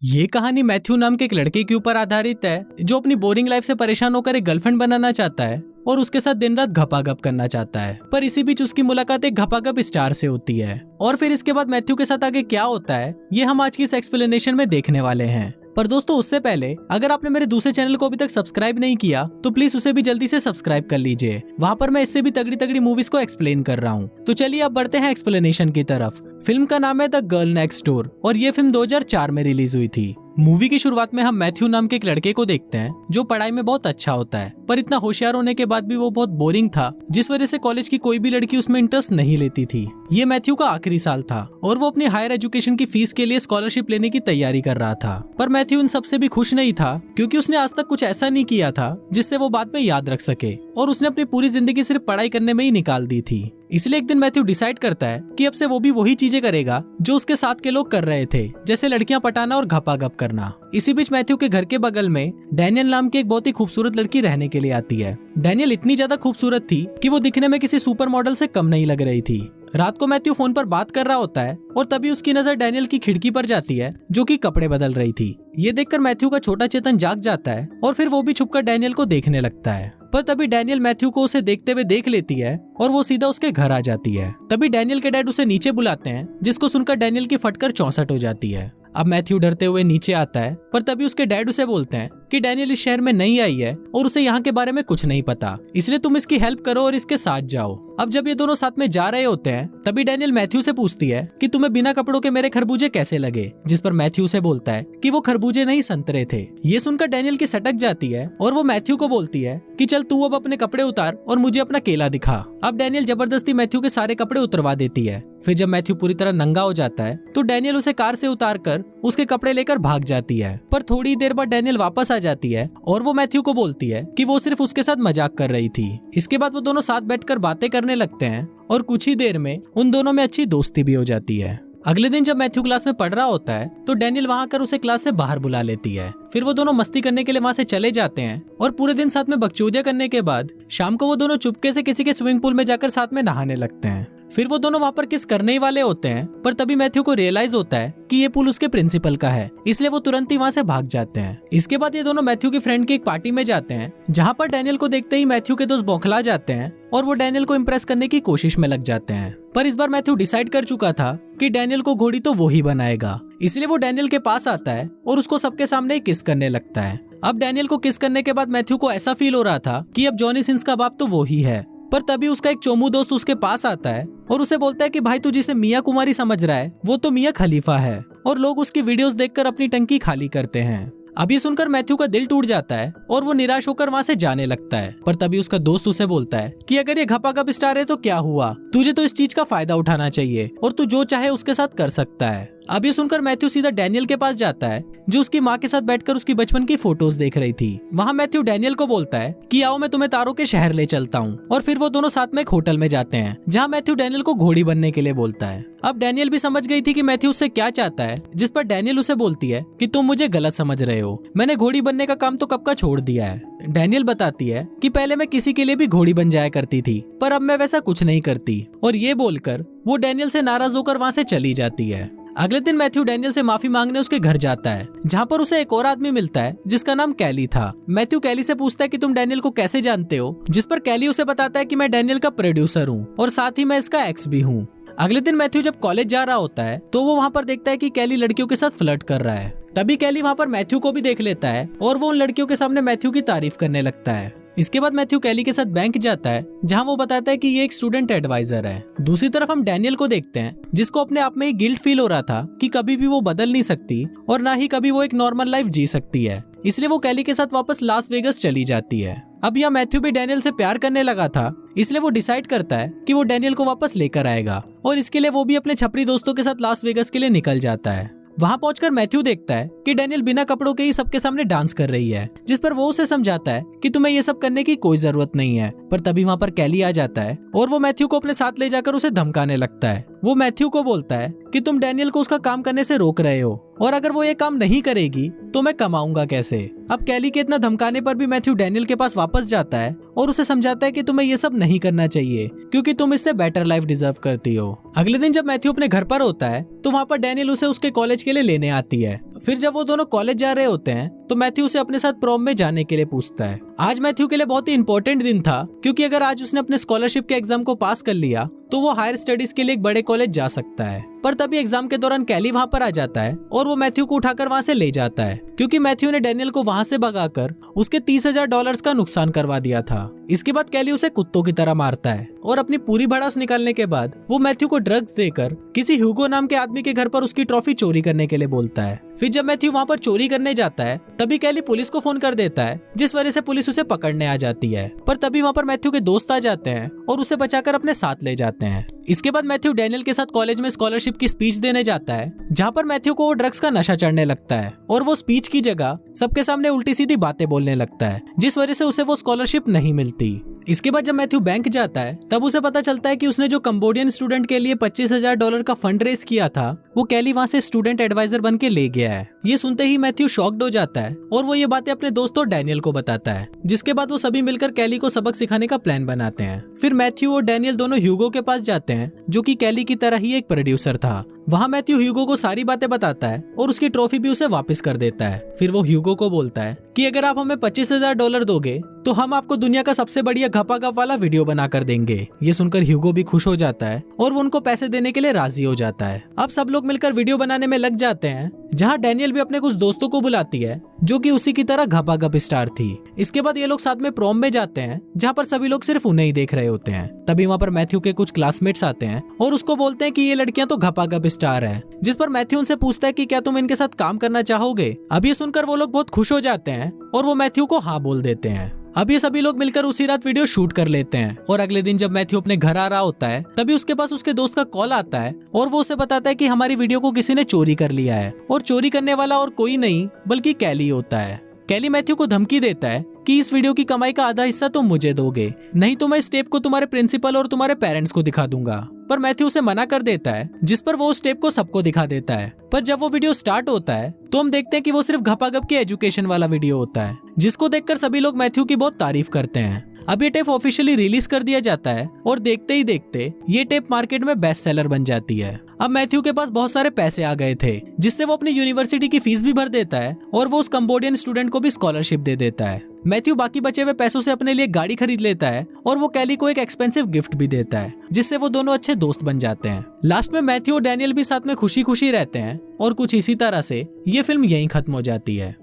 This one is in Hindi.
ये कहानी मैथ्यू नाम के एक लड़के के ऊपर आधारित है जो अपनी बोरिंग लाइफ से परेशान होकर एक गर्लफ्रेंड बनाना चाहता है और उसके साथ दिन रात घपाघप करना चाहता है। पर इसी बीच उसकी मुलाकात एक घपाघप स्टार से होती है और फिर इसके बाद मैथ्यू के साथ आगे क्या होता है ये हम आज की इस एक्सप्लेनेशन में देखने वाले हैं। पर दोस्तों उससे पहले अगर आपने मेरे दूसरे चैनल को अभी तक सब्सक्राइब नहीं किया तो प्लीज उसे भी जल्दी से सब्सक्राइब कर लीजिए। वहाँ पर मैं इससे भी तगड़ी तगड़ी मूवीज को एक्सप्लेन कर रहा हूँ। तो चलिए अब बढ़ते हैं एक्सप्लेनेशन की तरफ। फिल्म का नाम है द गर्ल नेक्स्ट डोर और ये फिल्म 2004 में रिलीज हुई थी। मूवी की शुरुआत में हम मैथ्यू नाम के एक लड़के को देखते हैं जो पढ़ाई में बहुत अच्छा होता है, पर इतना होशियार होने के बाद भी वो बहुत बोरिंग था, जिस वजह से कॉलेज की कोई भी लड़की उसमें इंटरेस्ट नहीं लेती थी। ये मैथ्यू का आखिरी साल था और वो अपनी हायर एजुकेशन की फीस के लिए स्कॉलरशिप लेने की तैयारी कर रहा था। पर मैथ्यू इन सबसे भी खुश नहीं था क्योंकि उसने आज तक कुछ ऐसा नहीं किया था जिससे वो बाद में याद रख सके और उसने अपनी पूरी जिंदगी सिर्फ पढ़ाई करने में ही निकाल दी थी। इसलिए एक दिन मैथ्यू डिसाइड करता है कि अब से वो भी वही चीजें करेगा जो उसके साथ के लोग कर रहे थे, जैसे लड़कियां पटाना और घपाघप करना। इसी बीच मैथ्यू के घर के बगल में डैनियल नाम की एक बहुत ही खूबसूरत लड़की रहने के लिए आती है। डैनियल इतनी ज्यादा खूबसूरत थी कि वो दिखने में किसी सुपर मॉडल से कम नहीं लग रही थी। रात को मैथ्यू फोन पर बात कर रहा होता है और तभी उसकी नजर डैनियल की खिड़की पर जाती है जो कि कपड़े बदल रही थी। ये देखकर मैथ्यू का छोटा चेतन जाग जाता है और फिर वो भी छुपकर डैनियल को देखने लगता है। पर तभी डैनियल मैथ्यू को उसे देखते हुए देख लेती है और वो सीधा उसके घर आ जाती है। तभी डैनियल के डैड उसे नीचे बुलाते हैं, जिसको सुनकर डैनियल की फटकर 64 हो जाती है। अब मैथ्यू डरते हुए नीचे आता है, पर तभी उसके डैड उसे बोलते हैं कि डैनियल इस शहर में नई आई है और उसे यहाँ के बारे में कुछ नहीं पता, इसलिए तुम इसकी हेल्प करो और इसके साथ जाओ। अब जब ये दोनों साथ में जा रहे होते हैं तभी डैनियल मैथ्यू से पूछती है कि तुम्हें बिना कपड़ों के मेरे खरबूजे कैसे लगे, जिस पर मैथ्यू से बोलता है कि वो खरबूजे नहीं संतरे थे। ये सुनकर डैनियल की सटक जाती है और वो मैथ्यू को बोलती है कि चल तू अब अपने कपड़े उतार और मुझे अपना केला दिखा। अब डैनियल जबरदस्ती मैथ्यू के सारे कपड़े उतरवा देती है। फिर जब मैथ्यू पूरी तरह नंगा हो जाता है तो डैनियल उसे कार से उतार कर उसके कपड़े लेकर भाग जाती है। पर थोड़ी देर बाद डैनियल वापस आ जाती है और वो मैथ्यू को बोलती है कि वो सिर्फ उसके साथ मजाक कर रही थी। इसके बाद वो दोनों साथ बैठकर बातें करने लगते हैं और कुछ ही देर में उन दोनों में अच्छी दोस्ती भी हो जाती है। अगले दिन जब मैथ्यू क्लास में पढ़ रहा होता है तो डैनियल वहां आकर उसे क्लास से बाहर बुला लेती है। फिर वो दोनों मस्ती करने के लिए वहां से चले जाते हैं और पूरे दिन साथ में बकचोदियां करने के बाद शाम को वो दोनों चुपके से किसी के स्विमिंग पूल में जाकर साथ में नहाने लगते हैं। फिर वो दोनों वहाँ पर किस करने ही वाले होते हैं, पर तभी मैथ्यू को रियलाइज होता है कि ये पूल उसके प्रिंसिपल का है, इसलिए वो तुरंत ही वहाँ से भाग जाते हैं। इसके बाद ये दोनों मैथ्यू के फ्रेंड की एक पार्टी में जाते हैं, जहाँ पर डैनियल को देखते ही मैथ्यू के दोस्त बौखला जाते हैं और वो डैनियल को इम्प्रेस करने की कोशिश में लग जाते हैं। पर इस बार मैथ्यू डिसाइड कर चुका था कि डैनियल को घोड़ी तो वो ही बनाएगा, इसलिए वो डैनियल के पास आता है और उसको सबके सामने किस करने लगता है। अब डैनियल को किस करने के बाद मैथ्यू को ऐसा फील हो रहा था कि अब जॉनी सिंस का बाप तो वो ही है। पर तभी उसका एक चोमू दोस्त उसके पास आता है और उसे बोलता है कि भाई तू जिसे मियां कुमारी समझ रहा है वो तो मियां खलीफा है और लोग उसकी वीडियोस देखकर अपनी टंकी खाली करते हैं। अब ये सुनकर मैथ्यू का दिल टूट जाता है और वो निराश होकर वहाँ से जाने लगता है। पर तभी उसका दोस्त उसे बोलता है कि अगर ये घपाघप स्टार है तो क्या हुआ, तुझे तो इस चीज का फायदा उठाना चाहिए और तू जो चाहे उसके साथ कर सकता है। अब ये सुनकर मैथ्यू सीधा डैनियल के पास जाता है जो उसकी माँ के साथ बैठकर उसकी बचपन की फोटोज देख रही थी। वहाँ मैथ्यू डैनियल को बोलता है कि आओ मैं तुम्हें तारों के शहर ले चलता हूँ, और फिर वो दोनों साथ में एक होटल में जाते हैं जहाँ मैथ्यू डैनियल को घोड़ी बनने के लिए बोलता है। अब डैनियल भी समझ गई थी कि मैथ्यू उससे क्या चाहता है, जिस पर डैनियल उसे बोलती है कि तुम मुझे गलत समझ रहे हो, मैंने घोड़ी बनने का काम तो कब का छोड़ दिया है। डैनियल बताती है कि पहले मैं किसी के लिए भी घोड़ी बन जाया करती थी, पर अब मैं वैसा कुछ नहीं करती, और ये बोलकर वो डैनियल से नाराज होकर वहाँ से चली जाती है। अगले दिन मैथ्यू डैनियल से माफी मांगने उसके घर जाता है, जहाँ पर उसे एक और आदमी मिलता है जिसका नाम कैली था। मैथ्यू कैली से पूछता है कि तुम डैनियल को कैसे जानते हो, जिस पर कैली उसे बताता है कि मैं डैनियल का प्रोड्यूसर हूँ और साथ ही मैं इसका एक्स भी हूँ। अगले दिन मैथ्यू जब कॉलेज जा रहा होता है तो वो वहाँ पर देखता है कि कैली लड़कियों के साथ फ्लर्ट कर रहा है। तभी कैली वहाँ पर मैथ्यू को भी देख लेता है और वो उन लड़कियों के सामने मैथ्यू की तारीफ करने लगता है। इसके बाद मैथ्यू कैली के साथ बैंक जाता है, जहां वो बताता है कि ये एक स्टूडेंट एडवाइजर है। दूसरी तरफ हम डैनियल को देखते हैं, जिसको अपने आप में गिल्ट फील हो रहा था कि कभी भी वो बदल नहीं सकती और ना ही कभी वो एक नॉर्मल लाइफ जी सकती है, इसलिए वो कैली के साथ वापस लास वेगस चली जाती है। अब यहाँ मैथ्यू भी डैनियल से प्यार करने लगा था, इसलिए वो डिसाइड करता है कि वो डैनियल को वापस लेकर आएगा और इसके लिए वो भी अपने छपरी दोस्तों के साथ लास वेगस के लिए निकल जाता है। वहाँ पहुंचकर मैथ्यू देखता है कि डैनियल बिना कपड़ों के ही सबके सामने डांस कर रही है, जिस पर वो उसे समझाता है कि तुम्हें ये सब करने की कोई जरूरत नहीं है। पर तभी वहाँ पर कैली आ जाता है और वो मैथ्यू को अपने साथ ले जाकर उसे धमकाने लगता है। वो मैथ्यू को बोलता है कि तुम डैनियल को उसका काम करने से रोक रहे हो और अगर वो ये काम नहीं करेगी तो मैं कमाऊंगा कैसे। अब कैली के इतना धमकाने पर भी मैथ्यू डैनियल के पास वापस जाता है और उसे समझाता है कि तुम्हें ये सब नहीं करना चाहिए क्योंकि तुम इससे बेटर लाइफ डिजर्व करती हो। अगले दिन जब मैथ्यू अपने घर पर होता है तो वहाँ पर डैनियल उसे उसके कॉलेज के लिए लेने आती है। फिर जब वो दोनों कॉलेज जा रहे होते हैं तो मैथ्यू उसे अपने साथ प्रॉम में जाने के लिए पूछता है। आज मैथ्यू के लिए बहुत ही इंपॉर्टेंट दिन था, क्योंकि अगर आज उसने अपने स्कॉलरशिप के एग्जाम को पास कर लिया तो वो हायर स्टडीज के लिए एक बड़े कॉलेज जा सकता है। पर तभी एग्जाम के दौरान कैली वहाँ पर आ जाता है और वो मैथ्यू को उठाकर वहाँ से ले जाता है, क्योंकि मैथ्यू ने डैनियल को वहाँ से भगाकर उसके $30,000 का नुकसान करवा दिया था। इसके बाद कैली उसे कुत्तों की तरह मारता है और अपनी पूरी भड़ास निकालने के बाद वो मैथ्यू को ड्रग्स देकर किसी ह्यूगो नाम के आदमी के घर पर उसकी ट्रॉफी चोरी करने के लिए बोलता है। फिर जब मैथ्यू वहाँ पर चोरी करने जाता है तभी कैली पुलिस को फोन कर देता है, जिस वजह से पुलिस उसे पकड़ने आ जाती है। पर तभी वहाँ पर मैथ्यू के दोस्त आ जाते हैं और उसे बचाकर अपने साथ ले जाते हैं। इसके बाद मैथ्यू डैनियल के साथ कॉलेज में स्कॉलरशिप की स्पीच देने जाता है, जहाँ पर मैथ्यू को वो ड्रग्स का नशा चढ़ने लगता है और वो स्पीच की जगह सबके सामने उल्टी सीधी बातें बोलने लगता है, जिस वजह से उसे वो स्कॉलरशिप नहीं मिलती। इसके बाद जब मैथ्यू बैंक जाता है तब उसे पता चलता है कि उसने जो कंबोडियन स्टूडेंट के लिए $25,000 का फंड रेज किया था वो कैली वहाँ से स्टूडेंट एडवाइजर बन के ले गया है। ये सुनते ही मैथ्यू शॉक्ड हो जाता है और वो ये बातें अपने दोस्तों डैनियल को बताता है, जिसके बाद वो सभी मिलकर कैली को सबक सिखाने का प्लान बनाते हैं। फिर मैथ्यू और डैनियल दोनों ह्यूगो के पास जाते हैं, जो कि कैली की तरह ही एक प्रोड्यूसर था। वहाँ मैथ्यू ह्यूगो को सारी बातें बताता है और उसकी ट्रॉफी भी उसे वापस कर देता है। फिर वो ह्यूगो को बोलता है कि अगर आप हमें $25,000 दोगे तो हम आपको दुनिया का सबसे बढ़िया घपाघप वाला वीडियो बनाकर देंगे। ये सुनकर ह्यूगो भी खुश हो जाता है और वो उनको पैसे देने के लिए राजी हो जाता है। अब सब लोग मिलकर वीडियो बनाने में लग जाते हैं, जहाँ डैनियल भी अपने कुछ दोस्तों को बुलाती है जो कि उसी की तरह घपाघप स्टार थी। इसके बाद ये लोग साथ में प्रॉम में जाते हैं, जहाँ पर सभी लोग सिर्फ उन्हें ही देख रहे होते हैं। तभी वहाँ पर मैथ्यू के कुछ क्लासमेट्स आते हैं और उसको बोलते हैं कि ये लड़कियां तो घपाघप स्टार हैं, जिस पर मैथ्यू उनसे पूछता है कि क्या तुम इनके साथ काम करना चाहोगे। अब ये सुनकर वो लोग बहुत खुश हो जाते हैं और वो मैथ्यू को हाँ बोल देते हैं। अब ये सभी लोग मिलकर उसी रात वीडियो शूट कर लेते हैं और अगले दिन जब मैथ्यू अपने घर आ रहा होता है तभी उसके पास उसके दोस्त का कॉल आता है और वो उसे बताता है कि हमारी वीडियो को किसी ने चोरी कर लिया है और चोरी करने वाला और कोई नहीं बल्कि कैली होता है। कैली मैथ्यू को धमकी देता है कि इस वीडियो की कमाई का आधा हिस्सा तुम मुझे दोगे, नहीं तो मैं इस टेप को तुम्हारे प्रिंसिपल और तुम्हारे पेरेंट्स को दिखा दूंगा। पर मैथ्यू उसे मना कर देता है, जिस पर वो उस टेप को सबको दिखा देता है। पर जब वो वीडियो स्टार्ट होता है तो हम देखते हैं कि वो सिर्फ घपाघप की एजुकेशन वाला वीडियो होता है, जिसको देखकर सभी लोग मैथ्यू की बहुत तारीफ करते हैं। अब ये टेप ऑफिशियली रिलीज कर दिया जाता है और देखते ही देखते ये टेप मार्केट में बेस्ट सेलर बन जाती है। अब मैथ्यू के पास बहुत सारे पैसे आ गए थे, जिससे वो अपनी यूनिवर्सिटी की फीस भी भर देता है और वो उस कंबोडियन स्टूडेंट को भी स्कॉलरशिप दे देता है। मैथ्यू बाकी बचे हुए पैसों से अपने लिए गाड़ी खरीद लेता है और वो कैली को एक एक्सपेंसिव गिफ्ट भी देता है, जिससे वो दोनों अच्छे दोस्त बन जाते हैं। लास्ट में मैथ्यू और डैनियल भी साथ में खुशी खुशी रहते हैं और कुछ इसी तरह से ये फिल्म यहीं खत्म हो जाती है।